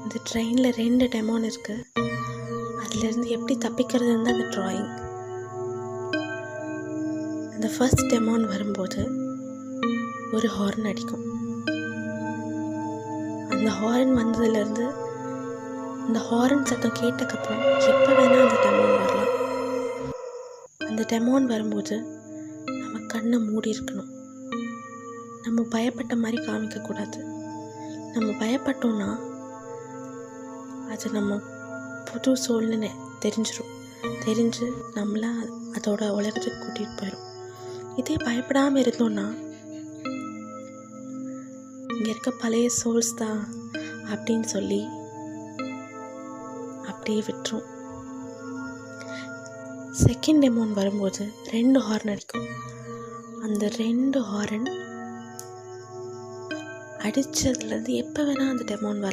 இந்த ட்ரெயினில் 2 டெமோன் இருக்குது. அதுலேருந்து எப்படி தப்பிக்கிறதுன்னு தான் அந்த ட்ராயிங். அந்த ஃபர்ஸ்ட் டெமோன் வரும்போது ஒரு ஹார்ன் அடிக்கும். அந்த ஹார்ன் வந்ததுலேருந்து அந்த ஹார்ன் சத்தம் கேட்டக்கப்புறம் எப்போ வேணால் அந்த டெமோன் வரலாம். அந்த டெமோன் வரும்போது நம்ம கண்ணை மூடி இருக்கணும். நம்ம பயப்பட்ட மாதிரி காமிக்கக்கூடாது. நம்ம பயப்பட்டோன்னா அது நம்ம புது சூழ்நிலை தெரிஞ்சு நம்மளை அதோட உலகத்துக்கு கூட்டிகிட்டு போயிடும். இதே பயப்படாமல் இருந்தோன்னா இங்கே இருக்க பழைய சோல்ஸ் தான் அப்படின்னு சொல்லி அப்படியே விட்டுரும். செகண்ட் டெமோன் வரும்போது 2 ஹார்ன் அடிக்கும். அந்த 2 ஹார்ன் அடித்ததுலேருந்து எப்போ வேணால் அந்த டெமோன் வரலாம்.